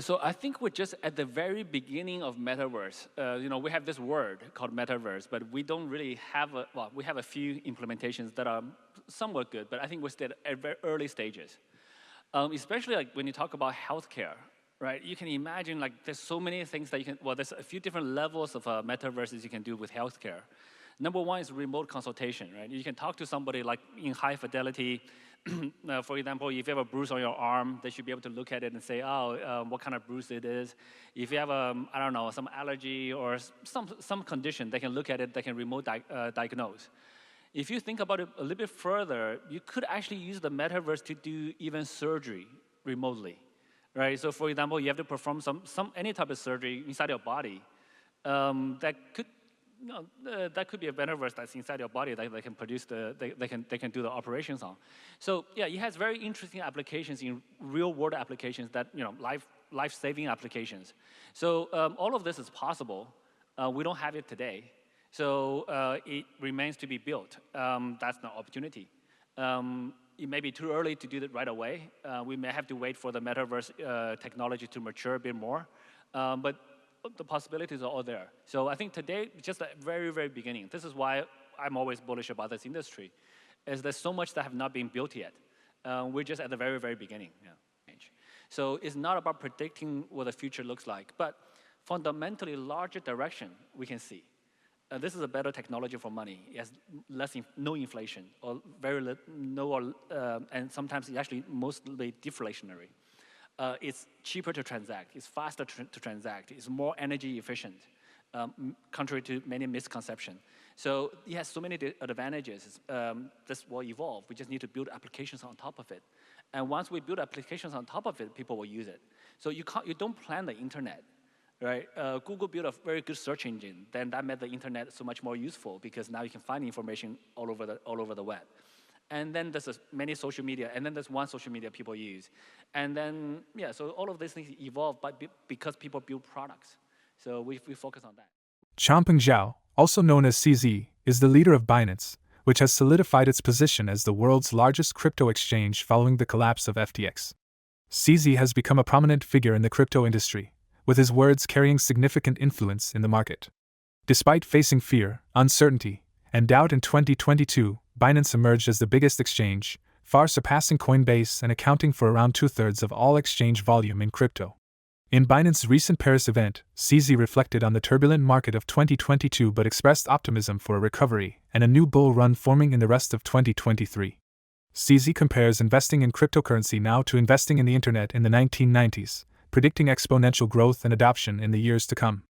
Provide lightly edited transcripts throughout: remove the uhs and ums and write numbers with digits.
So I think we're just at the very beginning of metaverse. We have this word called metaverse, but we don't really have we have a few implementations that are somewhat good, but I think we're still at very early stages. Especially like when you talk about healthcare, right? You can imagine like there's so many things that you can, there's a few different levels of metaverses you can do with healthcare. Number one is remote consultation, right? You can talk to somebody like in high fidelity. For example, if you have a bruise on your arm, they should be able to look at it and say, what kind of bruise it is. If you have, I don't know, some allergy or some condition, they can look at it, they can remote diagnose. If you think about it a little bit further, you could actually use the metaverse to do even surgery remotely, right? So for example, you have to perform any type of surgery inside your body. That could be a metaverse that's inside your body that they can produce they can do the operations on. So yeah, it has very interesting applications in real world applications that life-saving applications. So all of this is possible. We don't have it today, so it remains to be built. That's the opportunity. It may be too early to do that right away. We may have to wait for the metaverse technology to mature a bit more, but the possibilities are all there. So I think today, just the very, very beginning. This is why I'm always bullish about this industry, is there's so much that have not been built yet. We're just at the very, very beginning. Yeah. So it's not about predicting what the future looks like, but fundamentally larger direction we can see. This is a better technology for money. It has no inflation, or very no, and sometimes it's actually mostly deflationary. It's cheaper to transact, it's faster to transact, it's more energy efficient, contrary to many misconceptions. So it has so many advantages. This will evolve. We just need to build applications on top of it. And once we build applications on top of it, people will use it. So you don't plan the internet, right? Google built a very good search engine. Then that made the internet so much more useful because now you can find information all over the web. And then there's many social media, and then there's one social media people use. And then, yeah, so all of these things evolve because people build products. So we focus on that. Changing Zhao, also known as CZ, is the leader of Binance, which has solidified its position as the world's largest crypto exchange following the collapse of FTX. CZ has become a prominent figure in the crypto industry, with his words carrying significant influence in the market. Despite facing fear, uncertainty, and doubt in 2022, Binance emerged as the biggest exchange, far surpassing Coinbase and accounting for around 2/3 of all exchange volume in crypto. In Binance's recent Paris event, CZ reflected on the turbulent market of 2022 but expressed optimism for a recovery and a new bull run forming in the rest of 2023. CZ compares investing in cryptocurrency now to investing in the internet in the 1990s, predicting exponential growth and adoption in the years to come.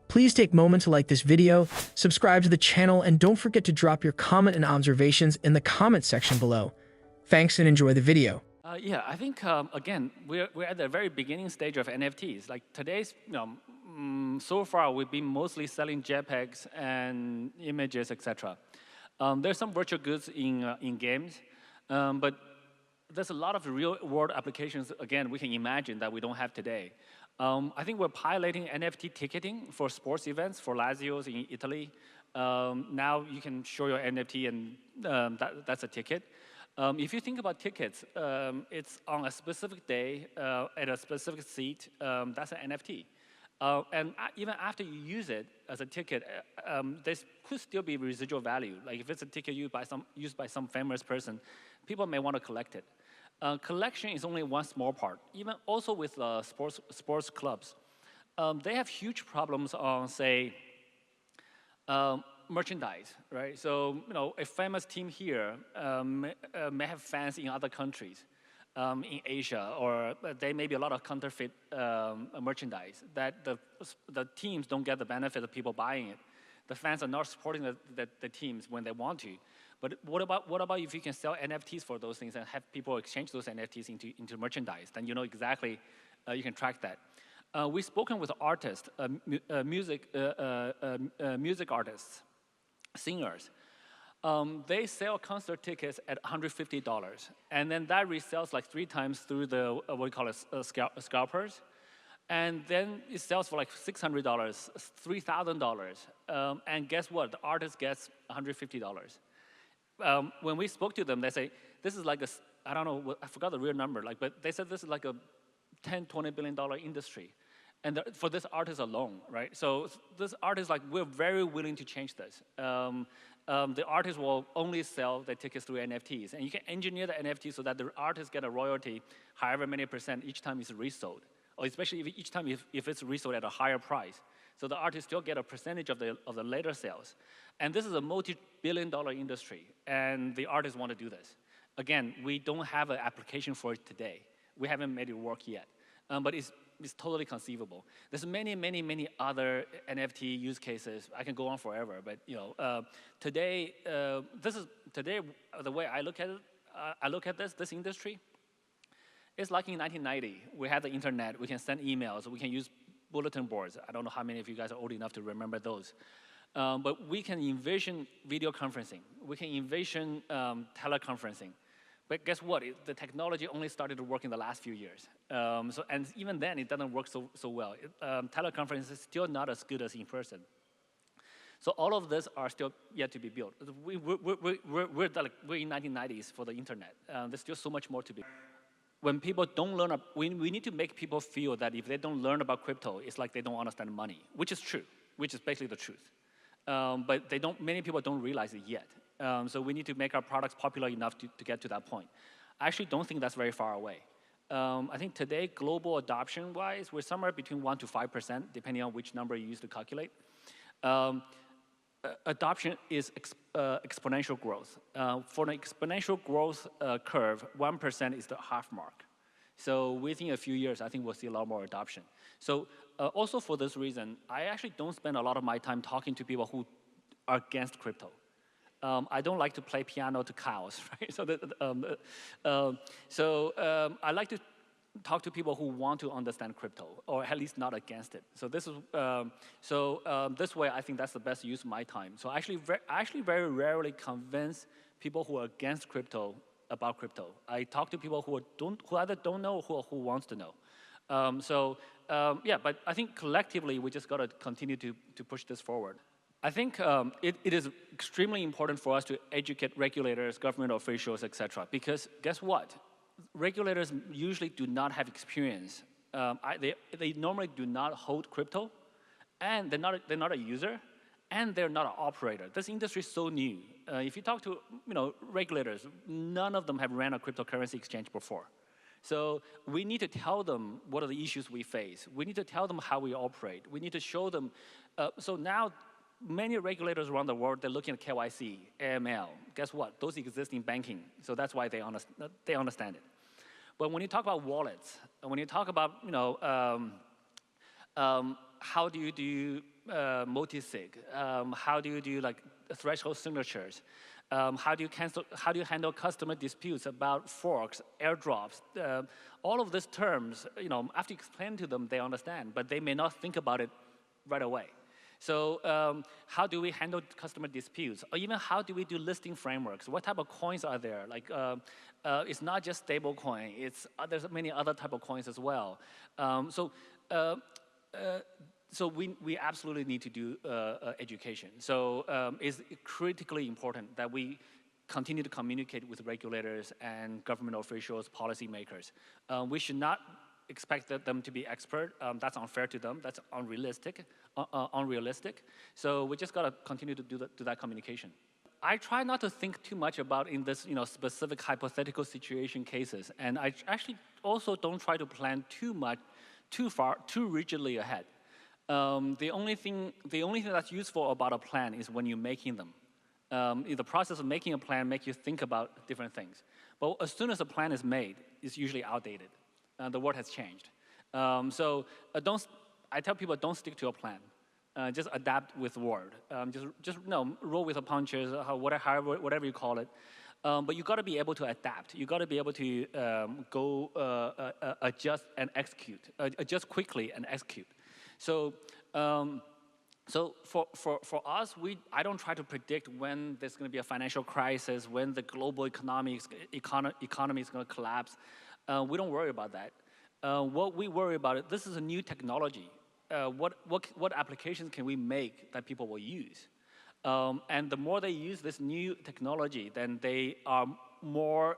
Please take a moment to like this video, subscribe to the channel, and don't forget to drop your comment and observations in the comment section below. Thanks and enjoy the video. Yeah, I think, again, we're at the very beginning stage of NFTs. Like today's, so far we've been mostly selling JPEGs and images, etc. There's some virtual goods in games, but there's a lot of real-world applications, again, we can imagine that we don't have today. I think we're piloting NFT ticketing for sports events, for Lazios in Italy. Now you can show your NFT and that's a ticket. If you think about tickets, it's on a specific day, at a specific seat, that's an NFT. And even after you use it as a ticket, there could still be residual value. Like if it's a ticket used by some famous person, people may want to collect it. Collection is only one small part. Even also with sports clubs, they have huge problems on, say, merchandise, right? So a famous team here may have fans in other countries, in Asia, or there may be a lot of counterfeit merchandise that the teams don't get the benefit of people buying it. The fans are not supporting the teams when they want to. But what about if you can sell NFTs for those things and have people exchange those NFTs into merchandise? Then you know exactly, you can track that. We've spoken with artists, music artists, singers. They sell concert tickets at $150, and then that resells like 3 times through the what we call scalpers, and then it sells for like $600, $3,000, and guess what? The artist gets $150. When we spoke to them, they say this is like I don't know, I forgot the real number, but they said this is like a $10, $20 billion industry. And for this artist alone, right? So this artist, like, we're very willing to change this. The artist will only sell the tickets through NFTs. And you can engineer the NFT so that the artist get a royalty however many percent each time it's resold. Or especially each time if it's resold at a higher price. So the artist still get a percentage of the later sales. And this is a multi-billion-dollar industry, and the artists want to do this. Again, we don't have an application for it today. We haven't made it work yet, but it's totally conceivable. There's many, many, many other NFT use cases. I can go on forever, but today, the way I look at it, I look at this industry. It's like in 1990, we had the internet. We can send emails. We can use bulletin boards. I don't know how many of you guys are old enough to remember those. But we can envision video conferencing. We can envision teleconferencing. But guess what? The technology only started to work in the last few years. And even then, it doesn't work so well. Teleconference is still not as good as in person. So all of this are still yet to be built. We're in 1990s for the internet. There's still so much more to be. When people don't learn, we need to make people feel that if they don't learn about crypto, it's like they don't understand money, which is true, which is basically the truth. But many people don't realize it yet. So we need to make our products popular enough to get to that point. I actually don't think that's very far away. I think today, global adoption-wise, we're somewhere between 1% to 5%, depending on which number you use to calculate. Adoption is exponential growth. For an exponential growth curve, 1% is the half mark. So within a few years, I think we'll see a lot more adoption. So also for this reason, I actually don't spend a lot of my time talking to people who are against crypto. I don't like to play piano to cows, right? So I like to talk to people who want to understand crypto, or at least not against it. So this is this way, I think that's the best use of my time. So I actually very rarely convince people who are against crypto about crypto. I talk to people who either don't know or who wants to know. But I think collectively we just got to continue to push this forward. I think it is extremely important for us to educate regulators, government officials, etc. Because guess what? Regulators usually do not have experience. They normally do not hold crypto, and they're not a user, and they're not an operator. This industry is so new. If you talk to regulators, none of them have ran a cryptocurrency exchange before. So we need to tell them what are the issues we face. We need to tell them how we operate. We need to show them. So now, many regulators around the world, they're looking at KYC, AML. Guess what? Those exist in banking, so that's why they understand it. But when you talk about wallets, when you talk about how do you do multi-sig, how do you do like threshold signatures, how do you handle customer disputes about forks, airdrops, all of these terms, after you explain to them, they understand, but they may not think about it right away. So how do we handle customer disputes? Or even how do we do listing frameworks? What type of coins are there? Like, it's not just stable coin. There's many other type of coins as well. So we absolutely need to do education. So it's critically important that we continue to communicate with regulators and government officials, policymakers. We should not expect them to be expert. That's unfair to them. That's unrealistic. So we just gotta continue to do that communication. I try not to think too much about in this specific hypothetical situation cases, and I actually also don't try to plan too far, too rigidly ahead. The only thing that's useful about a plan is when you're making them. The process of making a plan makes you think about different things. But as soon as a plan is made, it's usually outdated. The world has changed. I tell people don't stick to a plan. Just adapt with the world. Just roll with the punches, whatever you call it. But you got to be able to adapt. You got to be able to adjust and execute. Adjust quickly and execute. So for us, I don't try to predict when there's going to be a financial crisis, when the global economy is going to collapse. We don't worry about that. What we worry about this is a new technology. What applications can we make that people will use? And the more they use this new technology, then they are more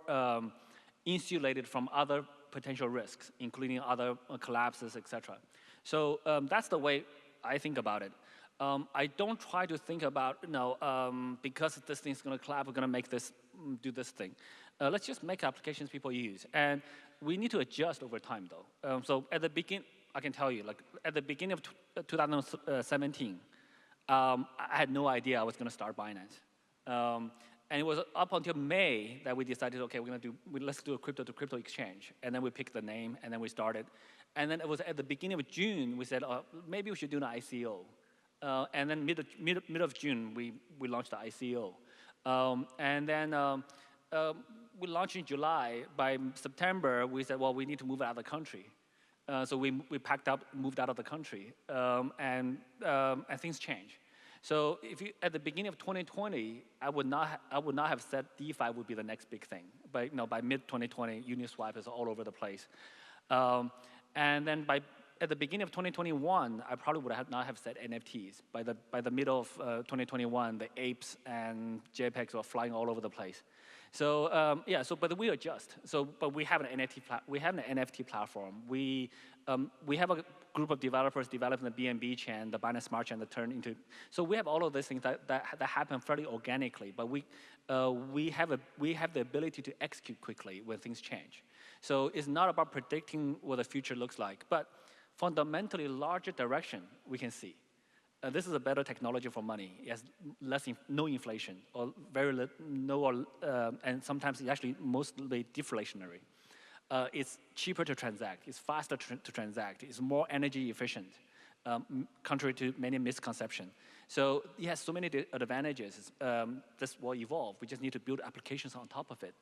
insulated from other potential risks, including other collapses, etc. So that's the way I think about it. I don't try to think about, because this thing's going to collapse, we're going to make this, do this thing. Let's just make applications people use. And we need to adjust over time, though. So at the beginning, I can tell you, like at the beginning of 2017, I had no idea I was going to start Binance. And it was up until May that we decided, okay, let's do a crypto-to-crypto exchange. And then we picked the name, and then we started. And then it was at the beginning of June, we said, maybe we should do an ICO. And then mid of June, we launched the ICO. And then we launched in July. By September, we said, well, we need to move out of the country. So we packed up, moved out of the country, and things changed. So at the beginning of 2020, I would not have said DeFi would be the next big thing. But by mid 2020, Uniswap is all over the place. And then at the beginning of 2021, I probably would not have said NFTs. By the middle of 2021, the apes and JPEGs were flying all over the place. So but we adjust. But we have an NFT platform. We have a group of developers developing the BNB chain, the Binance Smart Chain that turned into. So we have all of these things that happen fairly organically. But we have the ability to execute quickly when things change. So it's not about predicting what the future looks like, but fundamentally larger direction we can see. This is a better technology for money. It has no inflation, or very little, and sometimes it's actually mostly deflationary. It's cheaper to transact. It's faster to transact. It's more energy efficient, contrary to many misconceptions. So it has so many advantages. This will evolve. We just need to build applications on top of it.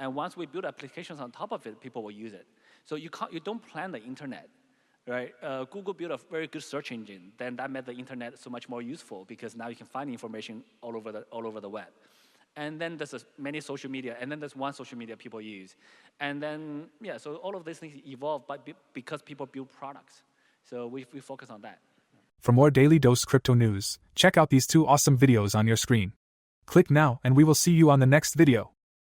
And once we build applications on top of it, people will use it. So you don't plan the internet. Right? Google built a very good search engine. Then that made the internet so much more useful because now you can find information all over the web. And then there's many social media, and then there's one social media people use. And then, so all of these things evolve because people build products. So we focus on that. For more Daily Dose Crypto news, check out these 2 awesome videos on your screen. Click now and we will see you on the next video.